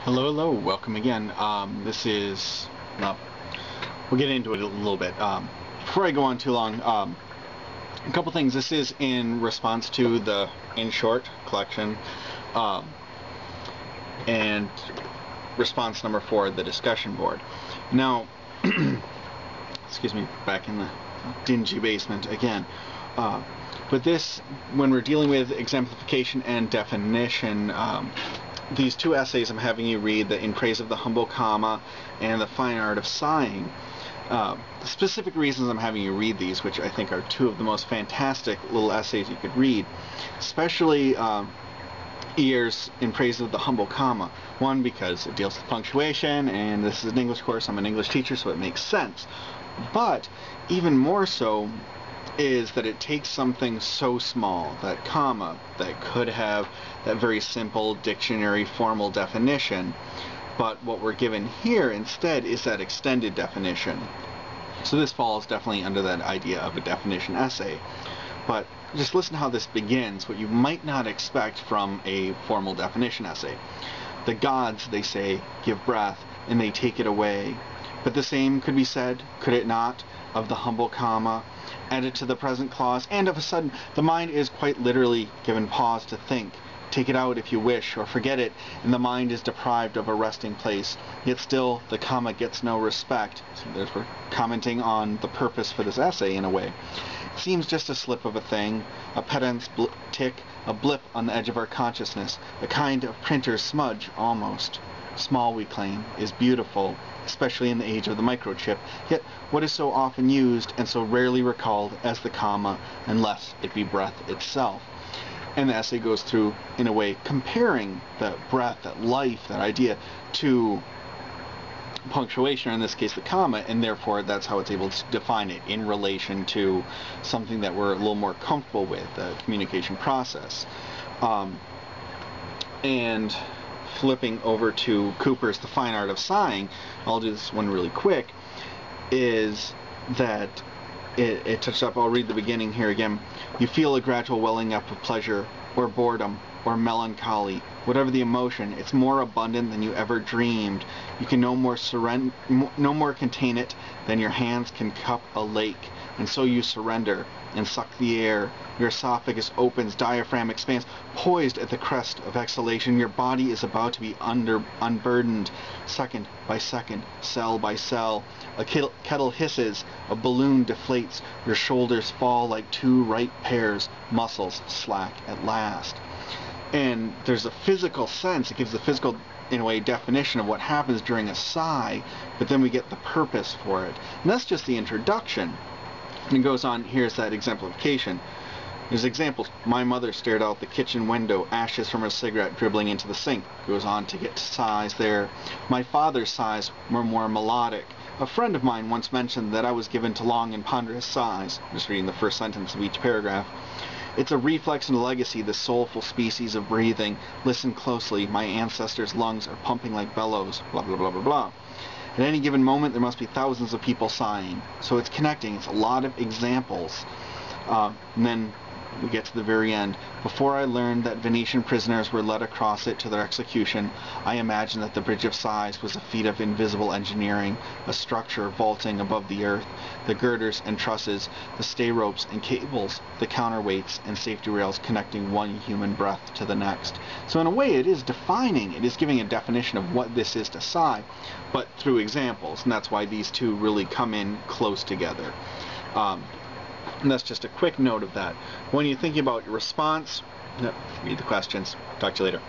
Hello, hello, welcome again. This is, well, we'll get into it a little bit. Before I go on too long, a couple things. This is in response to the In Short collection, and response number 4, the discussion board. Now, excuse me, back in the dingy basement again. But this, when we're dealing with exemplification and definition, these two essays I'm having you read, the In Praise of the Humble Comma and the Fine Art of Sighing, the specific reasons I'm having you read these, which I think are two of the most fantastic little essays you could read, especially Ear's In Praise of the Humble Comma. One, because it deals with punctuation, and this is an English course, I'm an English teacher, so it makes sense. But even more so is that it takes something so small, that comma, that could have that very simple dictionary formal definition, but what we're given here instead is that extended definition. So this falls definitely under that idea of a definition essay. But just listen how this begins, what you might not expect from a formal definition essay. The gods, they say, give breath, and they take it away. But the same could be said, could it not, of the humble comma, added to the present clause, and of a sudden the mind is quite literally given pause to think. Take it out if you wish, or forget it, and the mind is deprived of a resting place. Yet still the comma gets no respect. So there's we're commenting on the purpose for this essay in a way. It seems just a slip of a thing, a pedant's tick, a blip on the edge of our consciousness, a kind of printer's smudge almost. Small, we claim, is beautiful, especially in the age of the microchip, yet what is so often used and so rarely recalled as the comma, unless it be breath itself. And the essay goes through, in a way, comparing that breath, that life, that idea, to punctuation, or in this case the comma, and therefore that's how it's able to define it in relation to something that we're a little more comfortable with, the communication process. And flipping over to Cooper's The Fine Art of Sighing, I'll do this one really quick, is that it touched up, I'll read the beginning here again. You feel a gradual welling up of pleasure, or boredom, or melancholy. Whatever the emotion, it's more abundant than you ever dreamed. You can no more contain it than your hands can cup a lake. And so you surrender and suck the air. Your esophagus opens, diaphragm expands, poised at the crest of exhalation. Your body is about to be unburdened, second by second, cell by cell. A kettle hisses, a balloon deflates, your shoulders fall like two right pairs, muscles slack at last. And there's a physical sense, it gives the physical, in a way, definition of what happens during a sigh, but then we get the purpose for it. And that's just the introduction. And it goes on, here's that exemplification. There's examples. My mother stared out the kitchen window, ashes from her cigarette dribbling into the sink. Goes on to get to sighs there. My father's sighs were more melodic. A friend of mine once mentioned that I was given to long and ponderous sighs. I'm just reading the first sentence of each paragraph. It's a reflex and a legacy, the soulful species of breathing. Listen closely. My ancestors' lungs are pumping like bellows. Blah, blah, blah, blah, blah. At any given moment, there must be thousands of people sighing. So it's connecting. It's a lot of examples. And then we get to the very end. Before I learned that Venetian prisoners were led across it to their execution, I imagined that the Bridge of Sighs was a feat of invisible engineering, a structure vaulting above the earth, the girders and trusses, the stay ropes and cables, the counterweights and safety rails connecting one human breath to the next. So in a way it is defining, it is giving a definition of what this is to sigh, but through examples, and that's why these two really come in close together. And that's just a quick note of that. When you're thinking about your response, read the questions. Talk to you later.